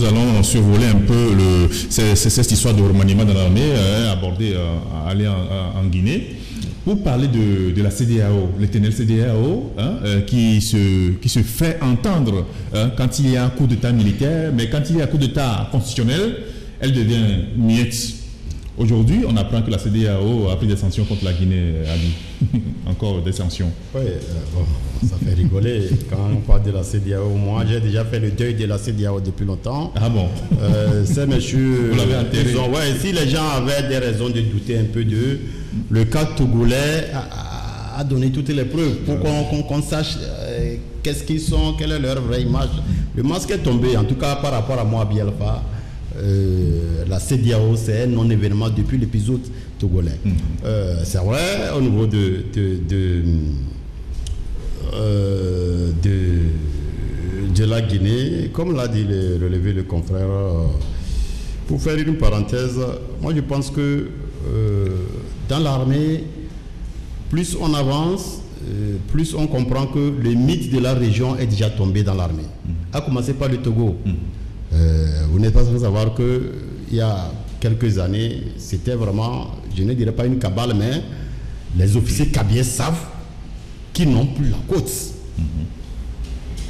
allons survoler un peu cette histoire de remaniement dans l'armée, aborder, aller en Guinée, pour parler de la CEDEAO, l'éternelle CEDEAO, qui se fait entendre quand il y a un coup d'État militaire, mais quand il y a un coup d'État constitutionnel, elle devient muette. Aujourd'hui, on apprend que la CEDEAO a pris des sanctions contre la Guinée, Ali. Encore des sanctions. Oui, bon, ça fait rigoler quand on parle de la CEDEAO. Moi, j'ai déjà fait le deuil de la CEDEAO depuis longtemps. Ah bon? Ces messieurs, vous l'avez enterré. Si les gens avaient des raisons de douter un peu d'eux, le cas togolais a donné toutes les preuves pour qu'on sache qu'est-ce qu'ils sont, quelle est leur vraie image. Le masque est tombé, en tout cas par rapport à moi, Bielfa. La CEDEAO, c'est un non-événement depuis l'épisode togolais. C'est vrai, au niveau de la Guinée, comme l'a dit relevé le confrère, pour faire une parenthèse, moi je pense que dans l'armée, plus on avance, plus on comprend que le mythe de la région est déjà tombé dans l'armée. À commencer par le Togo. Vous n'êtes pas sans savoir qu'il y a quelques années, c'était vraiment, je ne dirais pas une cabale, mais les officiers cabiers savent qu'ils n'ont plus la côte.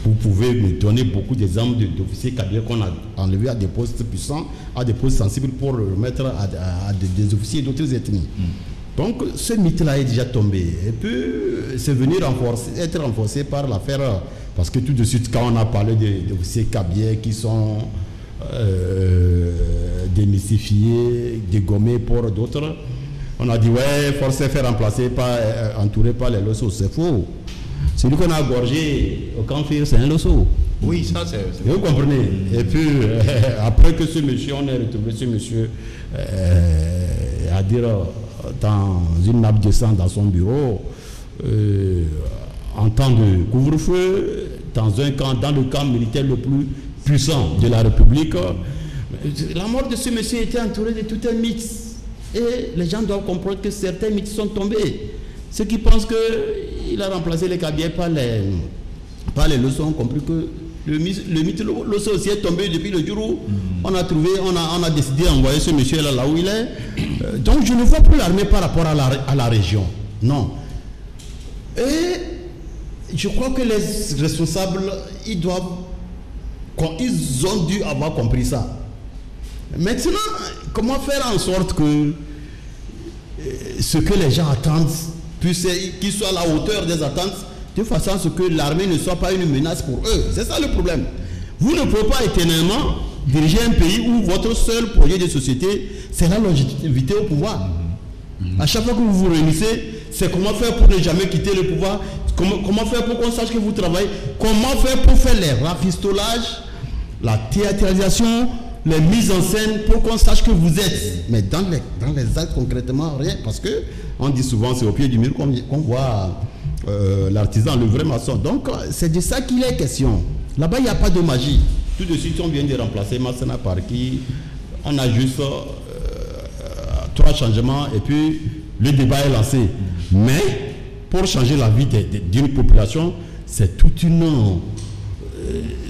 Vous pouvez me donner beaucoup d'exemples d'officiers cabiers qu'on a enlevés à des postes puissants, à des postes sensibles pour le remettre à des officiers d'autres ethnies. Donc ce mythe-là est déjà tombé. Et puis c'est venu être renforcé par l'affaire, parce que tout de suite quand on a parlé d'officiers cabiers qui sont démystifiés, dégommés pour d'autres, on a dit ouais, forcé faire remplacer entouré par les Losso, c'est faux. Celui qu'on a gorgé au Canfir, c'est un Losso. Oui, ça c'est... Vous comprenez. Et puis après que ce monsieur, on a retrouvé ce monsieur à dire dans une nappe de sang dans son bureau, en temps de couvre-feu, dans le camp militaire le plus puissant de la République. La mort de ce monsieur était entourée de tout un mythe. Et les gens doivent comprendre que certains mythes sont tombés. Ceux qui pensent qu'il a remplacé les cabiers par les leçons ont compris que le mythe Losso aussi est tombé depuis le jour où on a décidé d'envoyer ce monsieur là où il est. Donc je ne vois plus l'armée par rapport à la région. Non. Et je crois que les responsables, ils ont dû avoir compris ça. Maintenant, comment faire en sorte que ce que les gens attendent puisse qu'ils soient à la hauteur des attentes, de façon à ce que l'armée ne soit pas une menace pour eux. C'est ça le problème. Vous ne pouvez pas éternellement diriger un pays où votre seul projet de société, c'est la longévité au pouvoir. À chaque fois que vous vous réunissez, c'est comment faire pour ne jamais quitter le pouvoir, comment faire pour qu'on sache que vous travaillez, comment faire pour faire les rafistolages, la théâtralisation, les mises en scène, pour qu'on sache que vous êtes. Mais dans les actes, concrètement, rien. Parce que on dit souvent, c'est au pied du mur qu'on voit l'artisan, le vrai maçon. Donc, c'est de ça qu'il est question. Là-bas, il n'y a pas de magie. Tout de suite, on vient de remplacer Massena par qui on a juste 3 changements et puis le débat est lancé. Mais pour changer la vie d'une population, c'est toute une...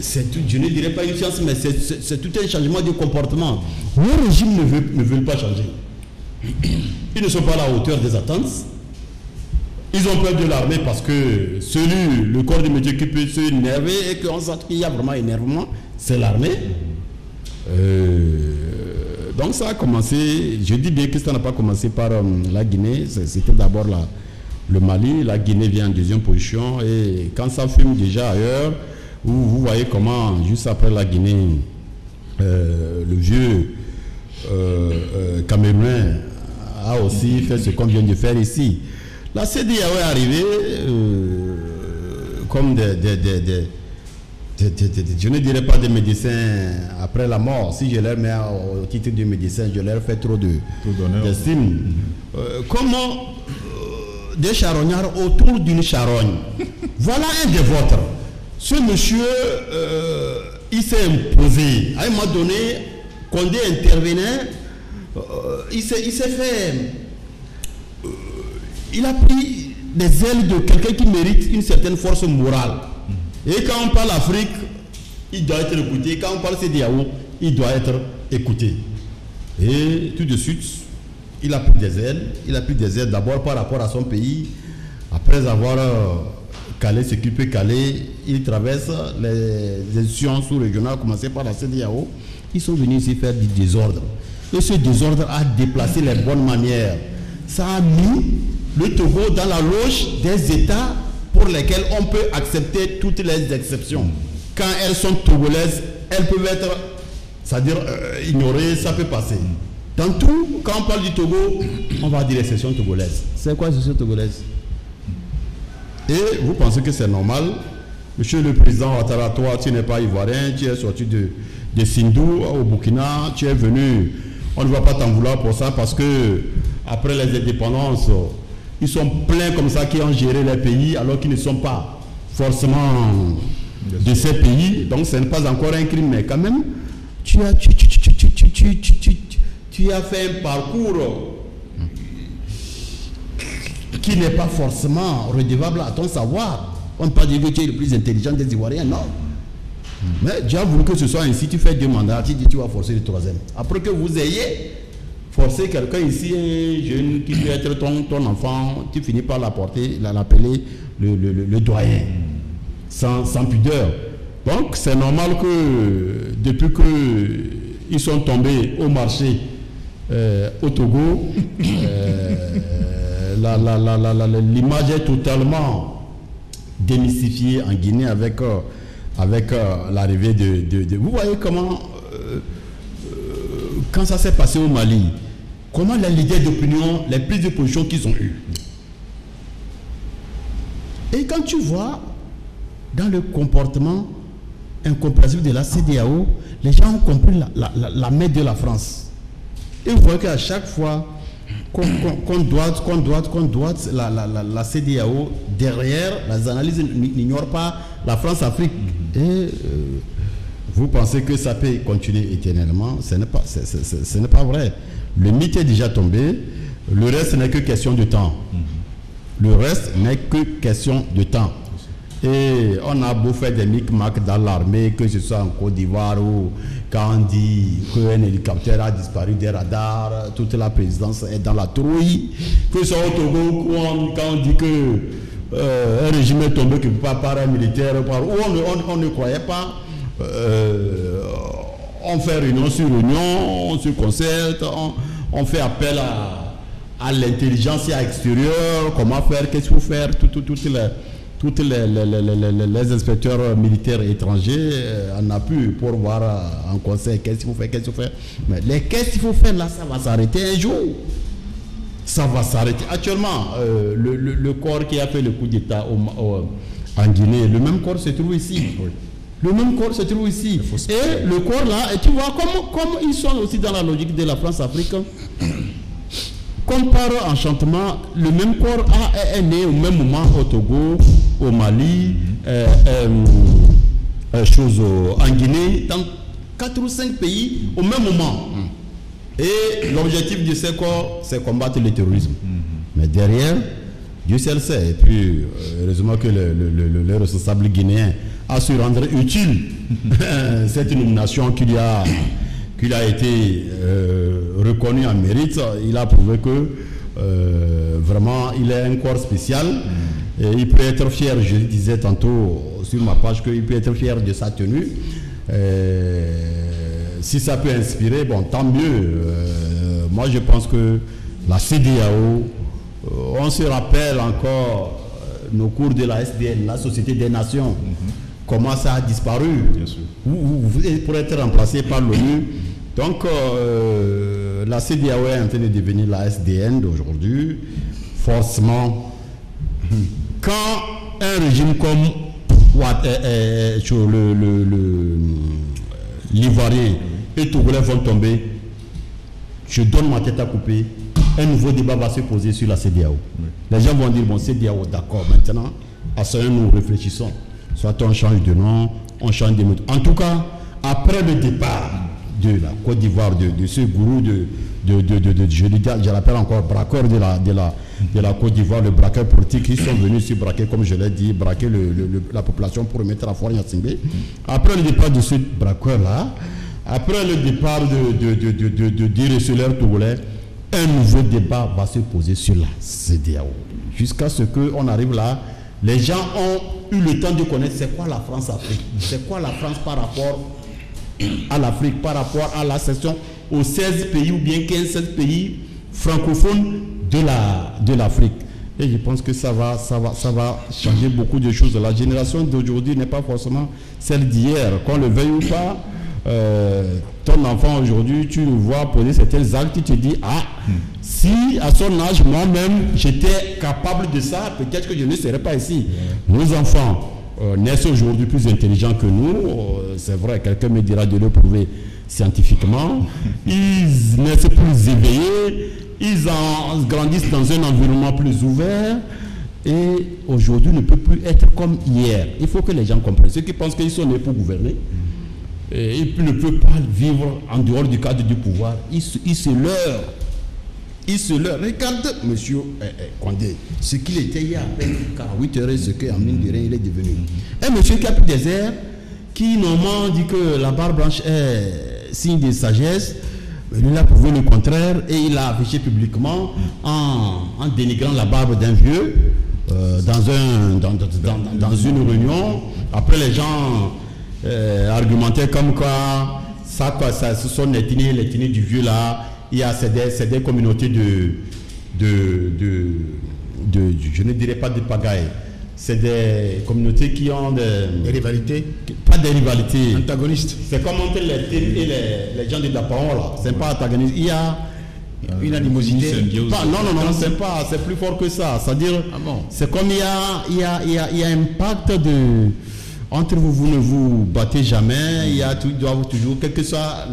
je ne dirais pas une science, mais c'est tout un changement de comportement. Le régime ne veut pas changer. Ils ne sont pas à la hauteur des attentes. Ils ont peur de l'armée parce que le corps de métier qui peut se énerver et qu'on sent qu'il y a vraiment énervement, c'est l'armée. Donc ça a commencé, je dis bien que ça n'a pas commencé par la Guinée, c'était d'abord le Mali, la Guinée vient en deuxième position et quand ça fume déjà ailleurs, vous voyez comment juste après la Guinée, le vieux Camerounais a aussi fait ce qu'on vient de faire ici. La CEDEAO est arrivée comme je ne dirais pas des médecins après la mort. Si je leur mets au titre de médecin, je leur fais trop d'estime. Comment des charognards autour d'une charogne. Voilà un des vôtres. Ce monsieur, il s'est imposé. À un moment donné, Condé intervenait, il s'est fait... il a pris des ailes de quelqu'un qui mérite une certaine force morale. Et quand on parle Afrique, il doit être écouté. Quand on parle CEDEAO, il doit être écouté. Et tout de suite, il a pris des aides. Il a pris des aides d'abord par rapport à son pays. Après avoir calé ce qu'il peut caler, il traverse les institutions sous-régionales, à commencer par la CEDEAO. Ils sont venus ici faire du désordre. Et ce désordre a déplacé les bonnes manières. Ça a mis le Togo dans la loge des États pour lesquels on peut accepter toutes les exceptions. Quand elles sont togolaises, elles peuvent être, c'est-à-dire ignorées, ça peut passer. Dans tout, quand on parle du Togo, on va dire exception togolaise. C'est quoi l'exception togolaise? Et vous pensez que c'est normal? Monsieur le président Ouattara, toi, tu n'es pas ivoirien, tu es sorti de Sindou au Burkina, tu es venu, on ne va pas t'en vouloir pour ça parce que après les indépendances, ils sont pleins comme ça qui ont géré les pays alors qu'ils ne sont pas forcément de ces pays. Donc ce n'est pas encore un crime, mais quand même, tu as fait un parcours qui n'est pas forcément redevable à ton savoir. On ne peut pas dire que tu es le plus intelligent des Ivoiriens, non. Mais Dieu a voulu que ce soit ainsi, tu fais 2 mandats, tu dis tu vas forcer le 3e. Après que vous ayez forcé quelqu'un ici, un jeune qui peut être ton enfant, tu finis par l'appeler le doyen, sans pudeur. Donc c'est normal que depuis qu'ils sont tombés au marché au Togo, l'image est totalement démystifiée en Guinée avec l'arrivée de... Vous voyez comment, quand ça s'est passé au Mali, comment les leaders d'opinion, les prises de position qu'ils ont eues. Et quand tu vois dans le comportement incompréhensible de la CEDEAO, les gens ont compris la main de la France. Et vous voyez qu'à chaque fois qu'on doit la CEDEAO, derrière, les analyses n'ignorent pas la France-Afrique. Et vous pensez que ça peut continuer éternellement? Ce n'est pas vrai. Le mythe est déjà tombé. Le reste n'est que question de temps. Le reste n'est que question de temps. Et on a beau faire des micmacs dans l'armée, que ce soit en Côte d'Ivoire ou quand on dit qu'un hélicoptère a disparu des radars, toute la présidence est dans la trouille. Que ce soit au Togo, quand on dit que un régime est tombé quelque part par un militaire, on ne croyait pas. On fait réunion sur réunion, on se concerte, on fait appel à l'intelligence extérieure, comment faire, qu'est-ce qu'il faut faire, toutes les inspecteurs militaires étrangers en appui pour voir en conseil qu'est-ce qu'il faut faire, Mais qu'est-ce qu'il faut faire là, ça va s'arrêter un jour. Ça va s'arrêter. Actuellement, le corps qui a fait le coup d'État en Guinée, le même corps se trouve ici. Oui. Le même corps se trouve ici. Et le corps là, et tu vois, comme ils sont aussi dans la logique de la France-Afrique, comme par enchantement, le même corps est né au même moment au Togo, au Mali, en Guinée, dans 4 ou 5 pays au même moment. Et l'objectif de ces corps, c'est combattre le terrorisme. Mais derrière, Dieu seul sait. Et puis, heureusement que le responsable guinéen a su rendre utile cette nomination qu'il a été reconnu en mérite. Il a prouvé que vraiment il est un corps spécial et il peut être fier, je le disais tantôt sur ma page, qu'il peut être fier de sa tenue. Si ça peut inspirer, bon, tant mieux. Moi je pense que la CEDEAO, on se rappelle encore nos cours de la SDN, la Société des Nations, comment ça a disparu. Bien sûr. Pour être remplacé par l'ONU. Donc, la CEDEAO est en train de devenir la SDN d'aujourd'hui. Forcément, quand un régime comme l'Ivoirien et Togolais vont tomber, je donne ma tête à couper, un nouveau débat va se poser sur la CEDEAO. Oui. Les gens vont dire, bon, CEDEAO, d'accord, maintenant, à ce moment nous réfléchissons. Soit on change de nom, on change de méthode. En tout cas, après le départ de la Côte d'Ivoire, de ce gourou je l'appelle encore braqueur de la Côte d'Ivoire, le braqueur politique, ils sont venus se braquer, comme je l'ai dit, braquer la population pour remettre à Fort Gnassingbé. Après le départ de ce braqueur-là, après le départ de Direseleur Togolais, un nouveau débat va se poser sur la CEDEAO. Jusqu'à ce qu'on arrive là, les gens ont eu le temps de connaître c'est quoi la France-Afrique. C'est quoi la France par rapport à l'Afrique, par rapport à la section aux 16 pays ou bien 15-16 pays francophones de l'Afrique. Et je pense que ça va changer beaucoup de choses. La génération d'aujourd'hui n'est pas forcément celle d'hier. Qu'on le veuille ou pas, ton enfant aujourd'hui, tu le vois poser certains actes, tu te dis, si à son âge, moi-même, j'étais capable de ça, peut-être que je ne serais pas ici. Nos enfants naissent aujourd'hui plus intelligents que nous. C'est vrai, quelqu'un me dira de le prouver scientifiquement. Ils naissent plus éveillés. Ils grandissent dans un environnement plus ouvert et aujourd'hui ne peut plus être comme hier. Il faut que les gens comprennent. Ceux qui pensent qu'ils sont nés pour gouverner, ils ne peuvent pas vivre en dehors du cadre du pouvoir. Ils se leurrent. Regarde, monsieur Condé, ce qu'il était il y a à peine 48 heures et ce qu'en mine de rien il est devenu. Un monsieur qui a pris des airs, qui normalement dit que la barbe blanche est signe de sagesse. Il a prouvé le contraire et il a affiché publiquement en dénigrant la barbe d'un vieux dans une réunion. Après, les gens argumentaient comme quoi ce sont les teniers du vieux là. Il y a c'est des communautés je ne dirais pas de pagaille. C'est des communautés qui ont des rivalités. Pas des rivalités. Antagonistes. C'est comme entre les Tim et les gens de Dapaon là. C'est pas antagoniste. Il y a une animosité. Non, c'est plus fort que ça. C'est-à-dire, c'est comme il y a un pacte de entre vous ne vous battez jamais. Il y a toujours, quelle que soit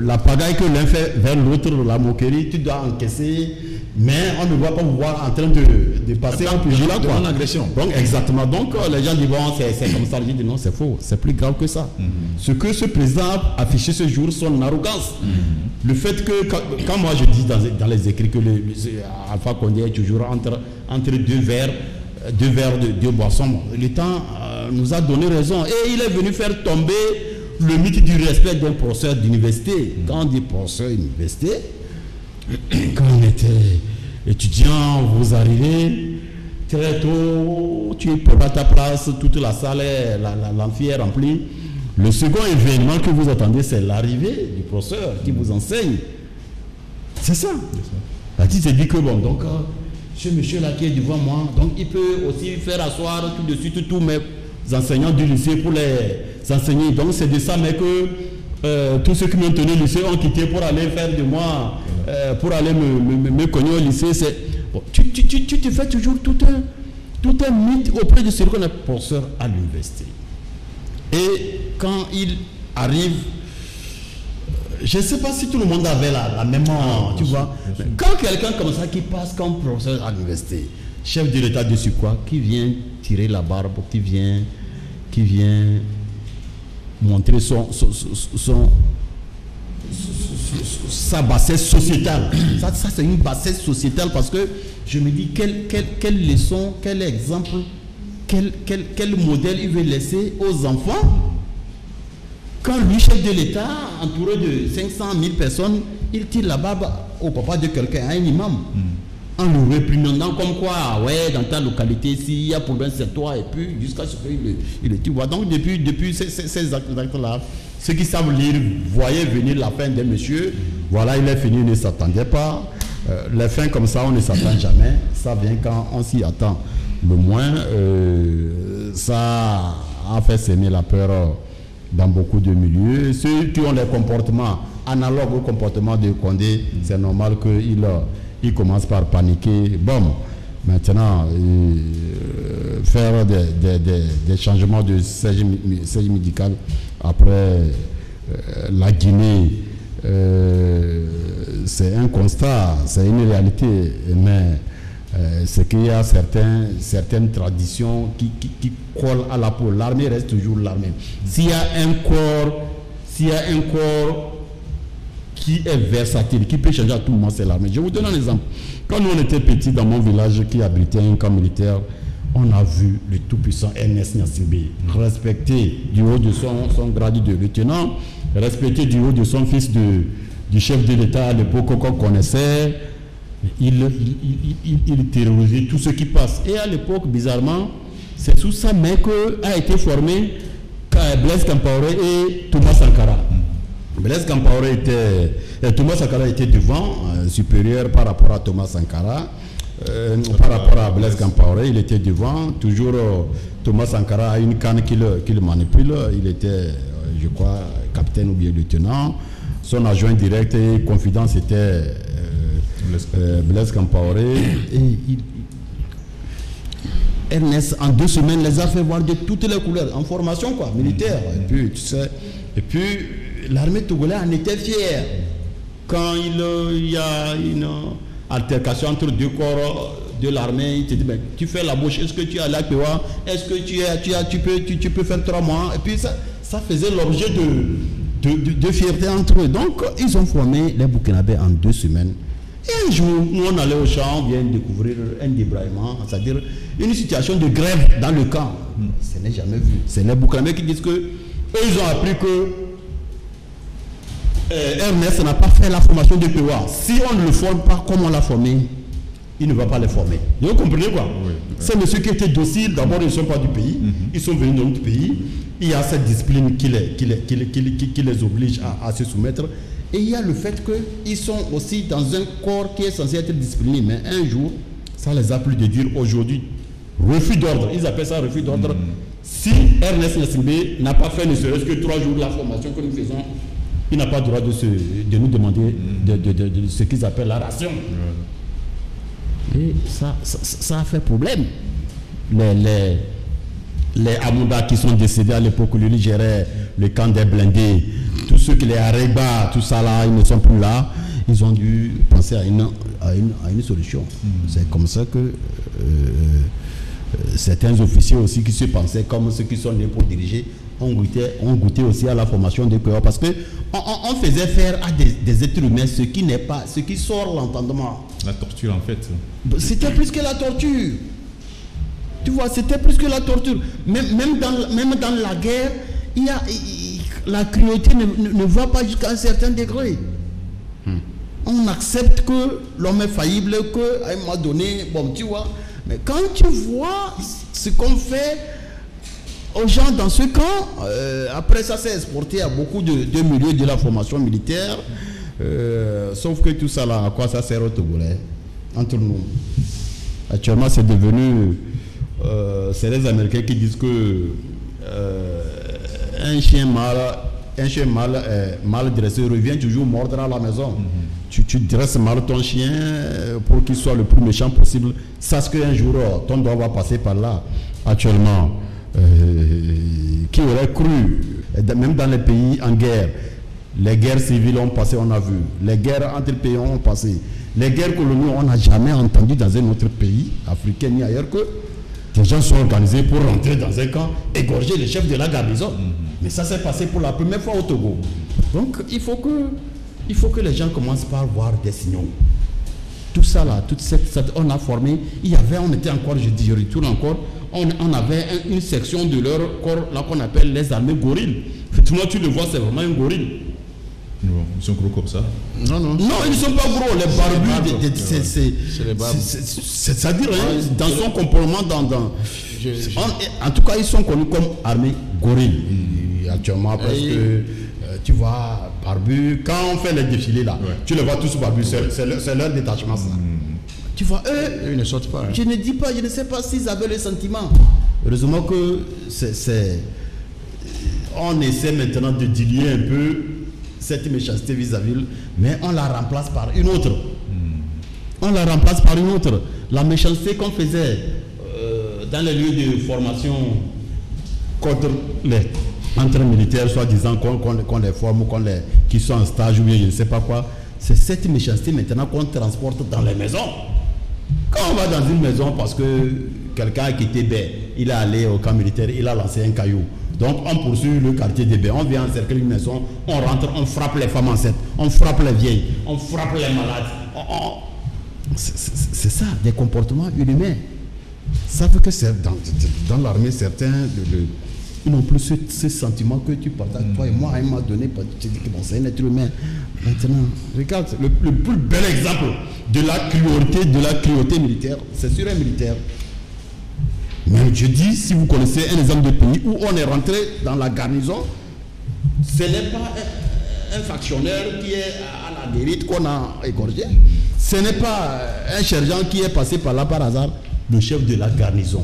la pagaille que l'un fait vers l'autre, la moquerie, tu dois encaisser. Mais on ne doit pas vous voir en train de passer un pugilat, quoi. Agression. Donc, exactement. Donc, les gens disent, bon, c'est comme ça. Je dis, non, c'est faux. C'est plus grave que ça. Ce que ce président a affiché ce jour, son arrogance. Le fait que, quand moi je dis dans les écrits que Alpha Condé est toujours entre deux verres de boisson, le temps nous a donné raison. Et il est venu faire tomber le mythe du respect d'un professeur d'université. Quand on dit professeur d'université, quand on était étudiant, vous arrivez très tôt, tu prépares ta place, toute la salle, l'amphi est remplie. Le second événement que vous attendez, c'est l'arrivée du professeur qui vous enseigne. C'est ça. La petite se dit que bon, donc ce monsieur-là qui est devant moi, donc il peut aussi faire asseoir tout de suite tous mes enseignants du lycée pour les enseigner. Donc c'est de ça, mais que tous ceux qui m'ont tenu au lycée ont quitté pour aller faire de moi, pour aller me cogner au lycée. Bon, tu te fais toujours tout un mythe auprès de celui qu'on est professeur à l'université. Et quand il arrive, je ne sais pas si tout le monde avait la même, tu vois. Quand quelqu'un comme ça qui passe comme professeur à l'université, chef de l'État dessus quoi, qui vient tirer la barbe, qui vient montrer sa bassesse sociétale. Ça c'est une bassesse sociétale parce que je me dis quelle leçon, quel exemple, quel modèle il veut laisser aux enfants. Quand lui, chef de l'État, entouré de 500 000 personnes, il tire la barbe au papa de quelqu'un, à un imam, en le réprimandant comme quoi, ouais, dans ta localité, s'il y a problème, c'est toi, et puis jusqu'à ce qu'il le tue. Donc depuis ces actes-là, ceux qui savent lire voyaient venir la fin d'un monsieur, voilà, il est fini, il ne s'attendait pas. Les fins comme ça, on ne s'attend jamais, ça vient quand on s'y attend. Le moins, ça a fait s'aimer la peur dans beaucoup de milieux. Ceux qui ont les comportements analogues au comportement de Condé, c'est normal qu'ils commencent par paniquer. Bon, maintenant, faire des changements de siège médical après la Guinée, c'est un constat, c'est une réalité, mais c'est qu'il y a certaines traditions qui collent à la peau. L'armée reste toujours l'armée. S'il y a un corps qui est versatile, qui peut changer à tout moment, c'est l'armée. Je vous donne un exemple. Quand nous on était petits dans mon village qui abritait un camp militaire, on a vu le tout-puissant Ernest Gnassingbé respecté du haut de son grade de lieutenant, respecté du haut de son fils du chef de l'État à l'époque qu'on connaissait. Il terrorisait tout ce qui passe. Et à l'époque, bizarrement, c'est sous sa main qu'a été formé Blaise Compaoré et Thomas Sankara. Blaise Compaoré Thomas Sankara était devant, supérieur par rapport à Thomas Sankara. Par rapport à Blaise Compaoré, il était devant. Toujours Thomas Sankara a une canne qui le manipule. Il était, je crois, capitaine ou bien lieutenant. Son adjoint direct et confident, c'était Blaise Compaoré. Et Ernest, en 2 semaines, les a fait voir de toutes les couleurs, en formation quoi, militaire. Et puis, tu sais, l'armée togolaise en était fière. Quand il y a une altercation entre 2 corps de l'armée, il te dit, ben, tu fais la bouche, est-ce que tu as l'APOA, est-ce que tu peux faire 3 mois? Et puis ça faisait l'objet de fierté entre eux. Donc, ils ont formé les Burkinabés en 2 semaines. Et un jour, nous on allait au champ, on vient découvrir un débraillement, c'est-à-dire une situation de grève dans le camp. Ce n'est jamais vu. C'est les Burkinabés qui disent que eux, ils ont appris que Ernest n'a pas fait la formation de POA. Si on ne le forme pas comme on l'a formé, il ne va pas les former. Vous comprenez quoi? Oui. C'est monsieur qui était docile. D'abord, ils ne sont pas du pays. Ils sont venus dans notre pays. Il y a cette discipline qui les oblige à se soumettre. Et il y a le fait qu'ils sont aussi dans un corps qui est censé être discipliné. Mais un jour, ça les a plu de dire aujourd'hui, refus d'ordre. Ils appellent ça refus d'ordre. Si Ernest Gnassingbé n'a pas fait ne serait-ce que 3 jours de la formation que nous faisons, il n'a pas le droit de nous demander de ce qu'ils appellent la ration. Et ça a fait problème. Les Amouda qui sont décédés à l'époque où lui gérait le camp des blindés, tous ceux qui les Areba, tout ça là, ils ne sont plus là. Ils ont dû penser à une solution. C'est comme ça que certains officiers aussi qui se pensaient comme ceux qui sont nés pour diriger ont goûté aussi à la formation des POA, parce que on faisait faire à des êtres humains ce qui sort l'entendement. La torture en fait. C'était plus que la torture. Tu vois, c'était plus que la torture. Même dans la guerre, la cruauté ne va pas jusqu'à un certain degré. On accepte que l'homme est faillible, qu'à un moment donné, bon, tu vois. Mais quand tu vois ce qu'on fait aux gens dans ce camp, après ça s'est exporté à beaucoup de milieux de la formation militaire. Sauf que tout ça là, à quoi ça sert au Togolais entre nous? Actuellement, c'est devenu... c'est les Américains qui disent que un chien mal dressé revient toujours mordre à la maison. Tu dresses mal ton chien pour qu'il soit le plus méchant possible. Sache qu'un jour, ton doigt va passer par là. Actuellement, qui aurait cru, même dans les pays en guerre, les guerres civiles ont passé, on a vu. Les guerres entre pays ont passé. Les guerres coloniales, on n'a jamais entendu dans un autre pays, africain ni ailleurs, que des gens sont organisés pour rentrer dans un camp, égorger les chefs de la garnison. Mais ça s'est passé pour la première fois au Togo. Donc il faut que les gens commencent par voir des signaux. Tout ça là, toute cette on a formé, on était encore, je retourne encore, on avait une section de leur corps là qu'on appelle les armées gorilles. Effectivement, tu le vois, c'est vraiment un gorille. Non, ils sont gros comme ça. Non, ils ne sont pas gros. Les barbus, c'est-à-dire dans son comportement, en tout cas, ils sont connus comme armée gorille. Actuellement, parce que tu vois, barbus, quand on fait les défilés là, tu les vois tous barbus, c'est leur détachement ça. Tu vois, eux, ils ne sortent pas. Je ne dis pas, je ne sais pas s'ils avaient le sentiment. Heureusement que on essaie maintenant de diluer un peu cette méchanceté vis-à-vis, mais on la remplace par une autre. On la remplace par une autre. La méchanceté qu'on faisait dans les lieux de formation contre entre militaires, soi-disant qu'on les forme, qui sont en stage ou bien je ne sais pas quoi, c'est cette méchanceté maintenant qu'on transporte dans les maisons. Quand on va dans une maison parce que quelqu'un a quitté Bé, il est allé au camp militaire, il a lancé un caillou. Donc on poursuit le quartier de Bé, on vient encercler une maison, on rentre, on frappe les femmes enceintes, on frappe les vieilles, on frappe les malades. C'est ça, des comportements inhumains. savent que dans l'armée, certains ils n'ont plus ce sentiment que tu partages, toi et moi, à un moment donné, tu dis que bon, c'est un être humain. Maintenant, regarde, le plus bel exemple de la cruauté militaire, c'est sur un militaire. Mais je dis, si vous connaissez un exemple de pays où on est rentré dans la garnison, ce n'est pas un factionnaire qui est à la guérite qu'on a égorgé. Ce n'est pas un sergent qui est passé par là par hasard. Le chef de la garnison,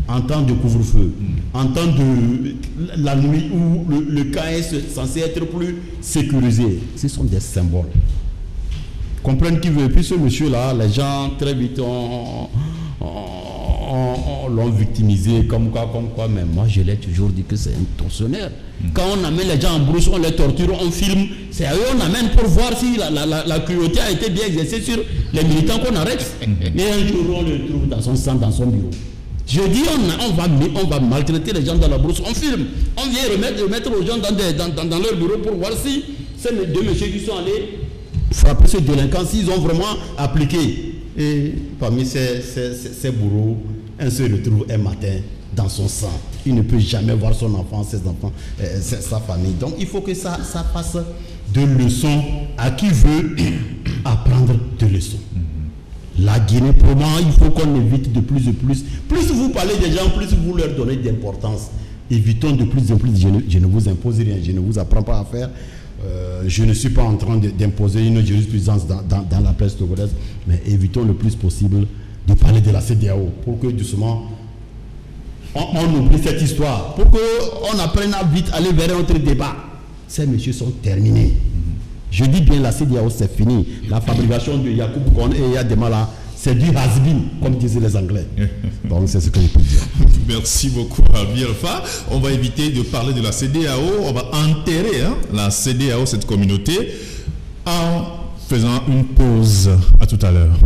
en temps de couvre-feu, en temps de la nuit où le camp est censé être plus sécurisé, ce sont des symboles. Comprendre qui veut. Puis ce monsieur-là, les gens très vite l'ont victimisé comme quoi, mais moi je l'ai toujours dit que c'est un tortionnaire. Quand on amène les gens en brousse, on les torture, on filme, c'est à eux on amène pour voir si la cruauté a été bien exercée sur les militants qu'on arrête. Et un jour on le trouve dans son sang, dans son bureau. Je dis on va maltraiter les gens dans la brousse, on filme, on vient remettre aux gens dans leur bureau pour voir si ces deux messieurs qui sont allés frapper ces délinquants, s'ils ont vraiment appliqué. Et parmi ces bourreaux, un se retrouve un matin dans son sang. Il ne peut jamais voir son enfant, ses enfants, sa famille. Donc il faut que ça fasse de leçons à qui veut apprendre de leçons. La Guinée, pour moi, il faut qu'on évite de plus en plus. Plus vous parlez des gens, plus vous leur donnez d'importance. Évitons de plus en plus. Je ne vous impose rien, je ne vous apprends pas à faire. Je ne suis pas en train d'imposer une jurisprudence dans la presse togolaise, mais évitons le plus possible de parler de la CEDEAO pour que doucement on oublie cette histoire, pour qu'on apprenne à vite aller vers un autre débat. Ces messieurs sont terminés. Je dis bien la CEDEAO c'est fini. La fabrication de Yacoub Kon et Yademala, c'est du has-been, comme disaient les Anglais. Donc c'est ce que je peux dire. Merci beaucoup Albi Alpha. On va éviter de parler de la CEDEAO. On va enterrer la CEDEAO, cette communauté, en faisant une pause. À tout à l'heure.